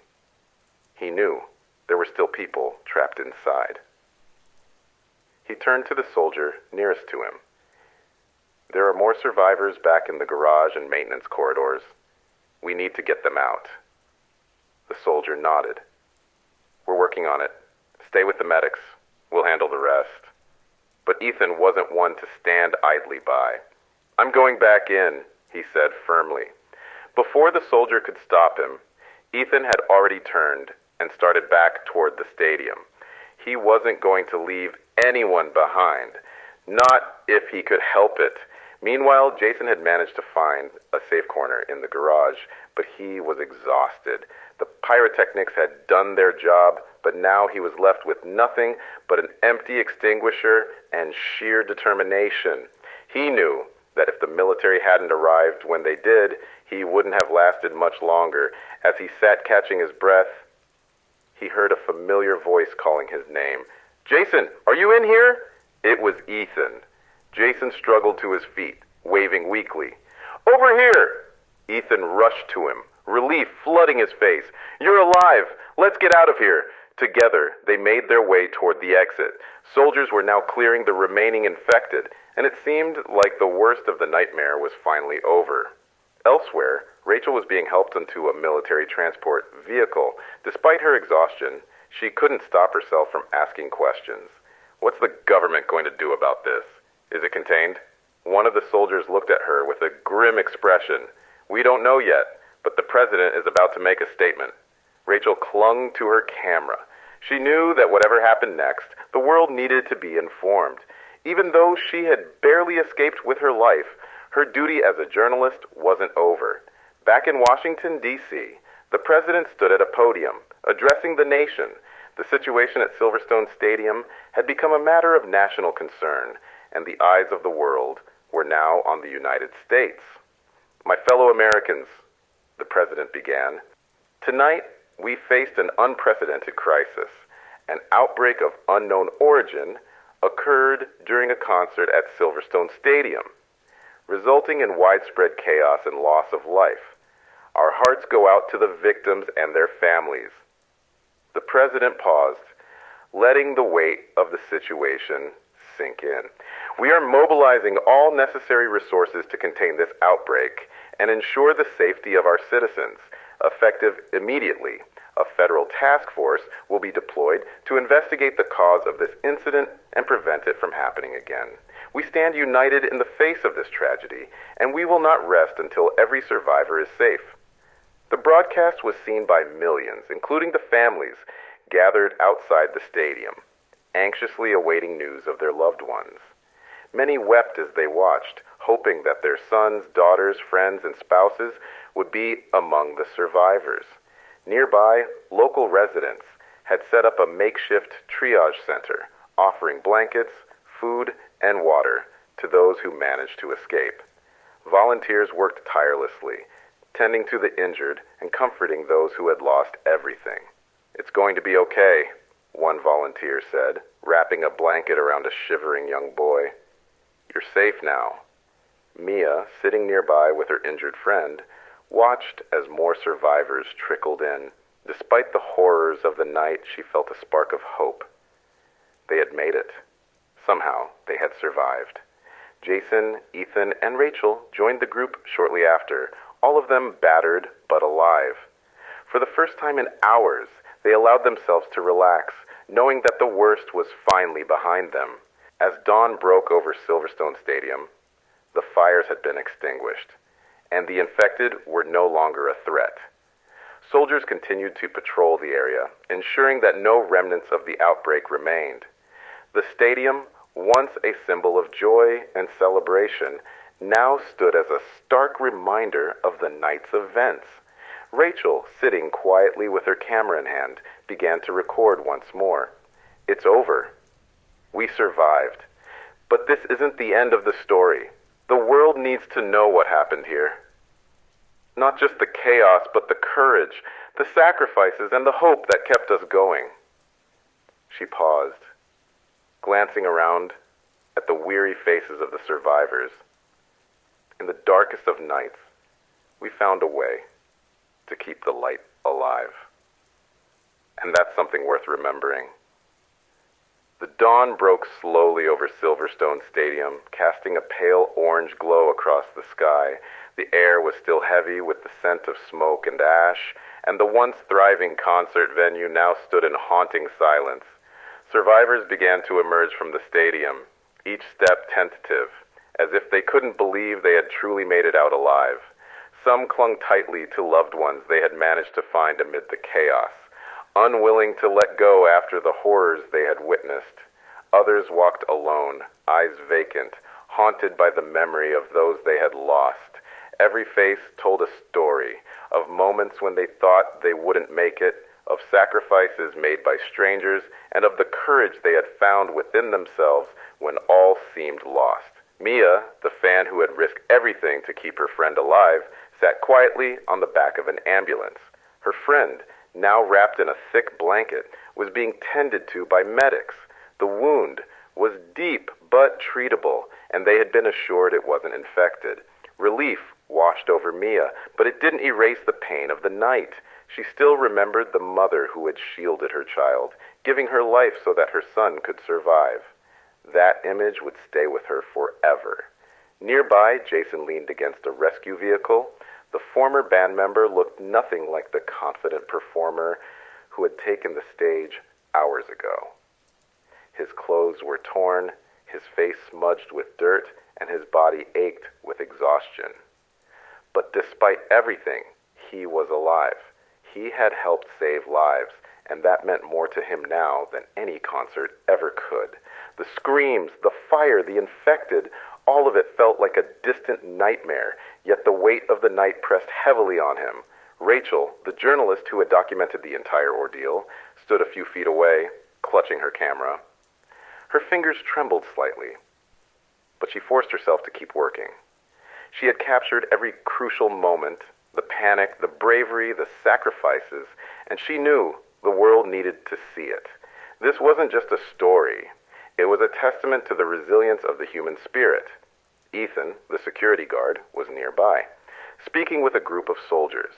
He knew there were still people trapped inside. He turned to the soldier nearest to him. "There are more survivors back in the garage and maintenance corridors. We need to get them out." The soldier nodded. "We're working on it. Stay with the medics. We'll handle the rest." But Ethan wasn't one to stand idly by. "I'm going back in," he said firmly. Before the soldier could stop him, Ethan had already turned and started back toward the stadium. He wasn't going to leave anyone behind, not if he could help it. Meanwhile, Jason had managed to find a safe corner in the garage, but he was exhausted. The pyrotechnics had done their job, but now he was left with nothing but an empty extinguisher and sheer determination. He knew that if the military hadn't arrived when they did, he wouldn't have lasted much longer. As he sat catching his breath, he heard a familiar voice calling his name. "Jason, are you in here?" It was Ethan. Jason struggled to his feet, waving weakly. "Over here!" Ethan rushed to him, relief flooding his face. "You're alive! Let's get out of here!" Together, they made their way toward the exit. Soldiers were now clearing the remaining infected, and it seemed like the worst of the nightmare was finally over. Elsewhere, Rachel was being helped into a military transport vehicle. Despite her exhaustion, she couldn't stop herself from asking questions. "What's the government going to do about this? Is it contained?" One of the soldiers looked at her with a grim expression. "We don't know yet, but the president is about to make a statement." Rachel clung to her camera. She knew that whatever happened next, the world needed to be informed. Even though she had barely escaped with her life, her duty as a journalist wasn't over. Back in Washington, D.C., the president stood at a podium, addressing the nation. The situation at Silverstone Stadium had become a matter of national concern, and the eyes of the world were now on the United States. "My fellow Americans," the president began, "tonight we faced an unprecedented crisis. An outbreak of unknown origin occurred during a concert at Silverstone Stadium, resulting in widespread chaos and loss of life. Our hearts go out to the victims and their families." The president paused, letting the weight of the situation sink in. "We are mobilizing all necessary resources to contain this outbreak and ensure the safety of our citizens. Effective immediately, a federal task force will be deployed to investigate the cause of this incident and prevent it from happening again. We stand united in the face of this tragedy, and we will not rest until every survivor is safe." The broadcast was seen by millions, including the families gathered outside the stadium, anxiously awaiting news of their loved ones. Many wept as they watched, hoping that their sons, daughters, friends, and spouses would be among the survivors. Nearby, local residents had set up a makeshift triage center, offering blankets, food, and water to those who managed to escape. Volunteers worked tirelessly, tending to the injured and comforting those who had lost everything. "It's going to be okay," one volunteer said, wrapping a blanket around a shivering young boy. "You're safe now." Mia, sitting nearby with her injured friend, watched as more survivors trickled in. Despite the horrors of the night, she felt a spark of hope. They had made it. Somehow, they had survived. Jason, Ethan, and Rachel joined the group shortly after, all of them battered but alive. For the first time in hours, they allowed themselves to relax, knowing that the worst was finally behind them. As dawn broke over Silverstone Stadium, the fires had been extinguished, and the infected were no longer a threat. Soldiers continued to patrol the area, ensuring that no remnants of the outbreak remained. The stadium, once a symbol of joy and celebration, now stood as a stark reminder of the night's events. Rachel, sitting quietly with her camera in hand, began to record once more. "It's over. We survived. But this isn't the end of the story. The world needs to know what happened here. Not just the chaos, but the courage, the sacrifices, and the hope that kept us going." She paused, glancing around at the weary faces of the survivors. "In the darkest of nights, we found a way to keep the light alive." And that's something worth remembering. The dawn broke slowly over Silverstone Stadium, casting a pale orange glow across the sky. The air was still heavy with the scent of smoke and ash, and the once thriving concert venue now stood in haunting silence. Survivors began to emerge from the stadium, each step tentative, as if they couldn't believe they had truly made it out alive. Some clung tightly to loved ones they had managed to find amid the chaos, unwilling to let go after the horrors they had witnessed. Others walked alone, eyes vacant, haunted by the memory of those they had lost. Every face told a story of moments when they thought they wouldn't make it, of sacrifices made by strangers, and of the courage they had found within themselves when all seemed lost. Mia, the fan who had risked everything to keep her friend alive, sat quietly on the back of an ambulance. Her friend, now wrapped in a thick blanket, was being tended to by medics. The wound was deep but treatable, and they had been assured it wasn't infected. Relief washed over Mia, but it didn't erase the pain of the night. She still remembered the mother who had shielded her child, giving her life so that her son could survive. That image would stay with her forever. Nearby, Jason leaned against a rescue vehicle. The former band member looked nothing like the confident performer who had taken the stage hours ago. His clothes were torn, his face smudged with dirt, and his body ached with exhaustion. But despite everything, he was alive. He had helped save lives, and that meant more to him now than any concert ever could. The screams, the fire, the infected, all of it felt like a distant nightmare, yet the weight of the night pressed heavily on him. Rachel, the journalist who had documented the entire ordeal, stood a few feet away, clutching her camera. Her fingers trembled slightly, but she forced herself to keep working. She had captured every crucial moment, the panic, the bravery, the sacrifices, and she knew the world needed to see it. This wasn't just a story. It was a testament to the resilience of the human spirit. Ethan, the security guard, was nearby, speaking with a group of soldiers.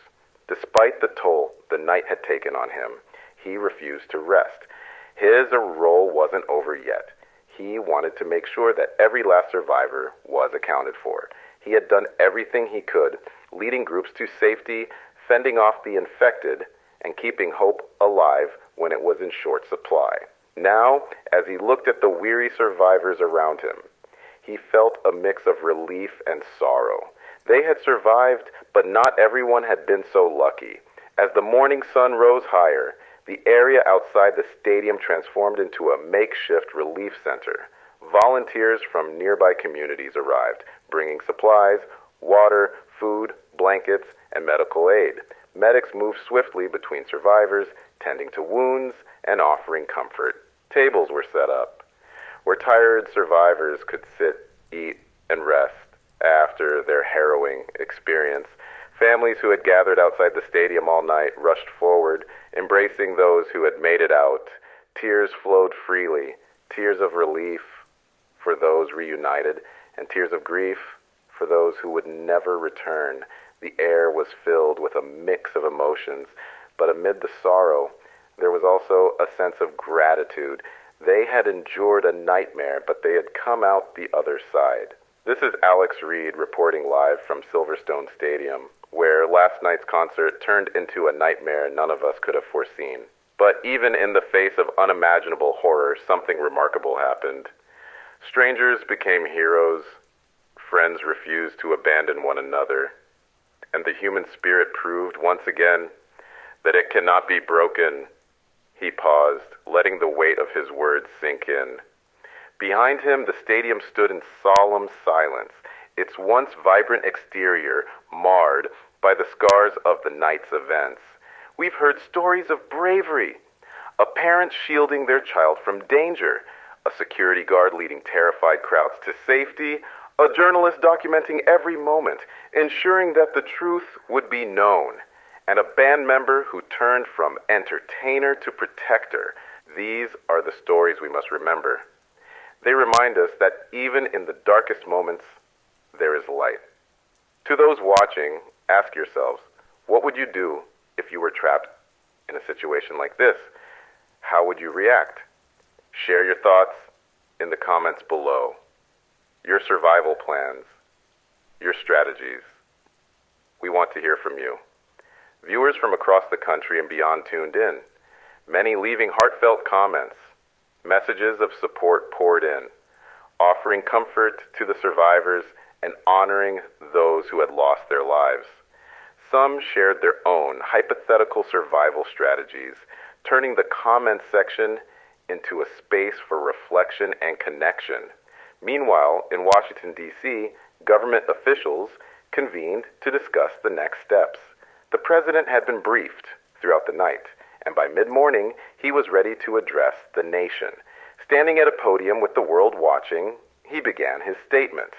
Despite the toll the night had taken on him, he refused to rest. His role wasn't over yet. He wanted to make sure that every last survivor was accounted for. He had done everything he could, leading groups to safety, fending off the infected, and keeping hope alive when it was in short supply. Now, as he looked at the weary survivors around him, he felt a mix of relief and sorrow. They had survived, but not everyone had been so lucky. As the morning sun rose higher, the area outside the stadium transformed into a makeshift relief center. Volunteers from nearby communities arrived, bringing supplies, water, food, blankets, and medical aid. Medics moved swiftly between survivors, tending to wounds and offering comfort. Tables were set up where tired survivors could sit, eat, and rest after their harrowing experience. Families who had gathered outside the stadium all night rushed forward, embracing those who had made it out. Tears flowed freely, tears of relief for those reunited, and tears of grief for those who would never return. The air was filled with a mix of emotions, but amid the sorrow, there was also a sense of gratitude. They had endured a nightmare, but they had come out the other side. This is Alex Reed reporting live from Silverstone Stadium, where last night's concert turned into a nightmare none of us could have foreseen. But even in the face of unimaginable horror, something remarkable happened. Strangers became heroes, friends refused to abandon one another, and the human spirit proved once again that it cannot be broken. He paused, letting the weight of his words sink in. Behind him, the stadium stood in solemn silence, its once vibrant exterior marred by the scars of the night's events. We've heard stories of bravery, a parent shielding their child from danger, a security guard leading terrified crowds to safety, a journalist documenting every moment, ensuring that the truth would be known, and a band member who turned from entertainer to protector. These are the stories we must remember. They remind us that even in the darkest moments, there is light. To those watching, ask yourselves, what would you do if you were trapped in a situation like this? How would you react? Share your thoughts in the comments below. Your survival plans, your strategies. We want to hear from you. Viewers from across the country and beyond tuned in, many leaving heartfelt comments. Messages of support poured in, offering comfort to the survivors and honoring those who had lost their lives. Some shared their own hypothetical survival strategies, turning the comment section into a space for reflection and connection. Meanwhile, in Washington, D.C., government officials convened to discuss the next steps. The president had been briefed throughout the night, and by mid-morning, he was ready to address the nation. Standing at a podium with the world watching, he began his statement.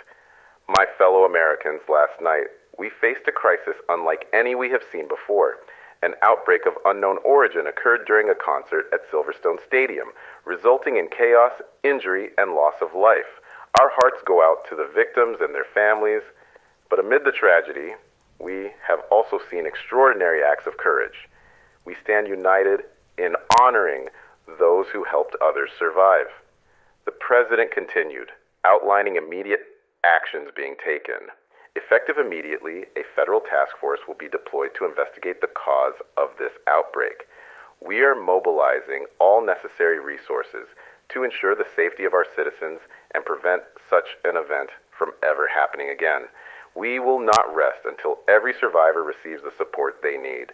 My fellow Americans, last night, we faced a crisis unlike any we have seen before. An outbreak of unknown origin occurred during a concert at Silverstone Stadium, resulting in chaos, injury, and loss of life. Our hearts go out to the victims and their families, but amid the tragedy, we have also seen extraordinary acts of courage. We stand united in honoring those who helped others survive. The president continued, outlining immediate actions being taken. Effective immediately, a federal task force will be deployed to investigate the cause of this outbreak. We are mobilizing all necessary resources to ensure the safety of our citizens and prevent such an event from ever happening again. We will not rest until every survivor receives the support they need.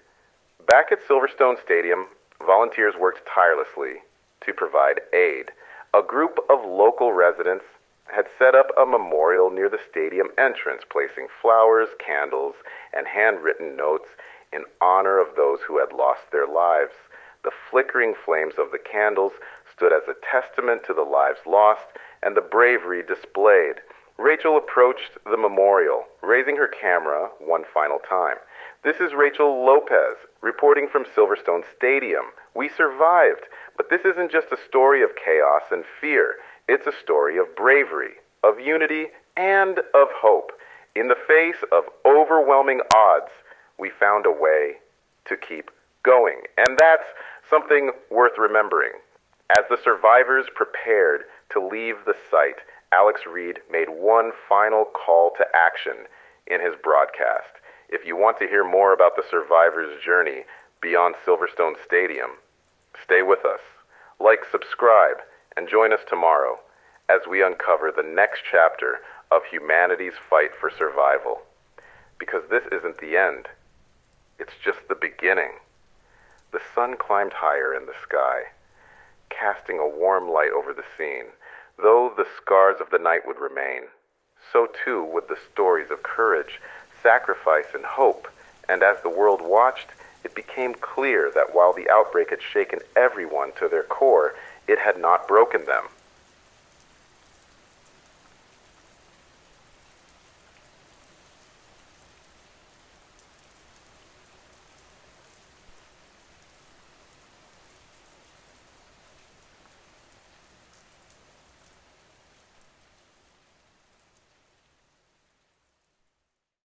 Back at Silverstone Stadium, volunteers worked tirelessly to provide aid. A group of local residents had set up a memorial near the stadium entrance, placing flowers, candles, and handwritten notes in honor of those who had lost their lives. The flickering flames of the candles stood as a testament to the lives lost and the bravery displayed. Rachel approached the memorial, raising her camera one final time. This is Rachel Lopez, reporting from Silverstone Stadium. We survived, but this isn't just a story of chaos and fear. It's a story of bravery, of unity, and of hope. In the face of overwhelming odds, we found a way to keep going. And that's something worth remembering. As the survivors prepared to leave the site, Alex Reed made one final call to action in his broadcast. If you want to hear more about the survivors' journey beyond Silverstone Stadium, stay with us. Like, subscribe, and join us tomorrow as we uncover the next chapter of humanity's fight for survival. Because this isn't the end. It's just the beginning. The sun climbed higher in the sky, casting a warm light over the scene. Though the scars of the night would remain, so too would the stories of courage, sacrifice, and hope And as the world watched, it became clear that while the outbreak had shaken everyone to their core, it had not broken them.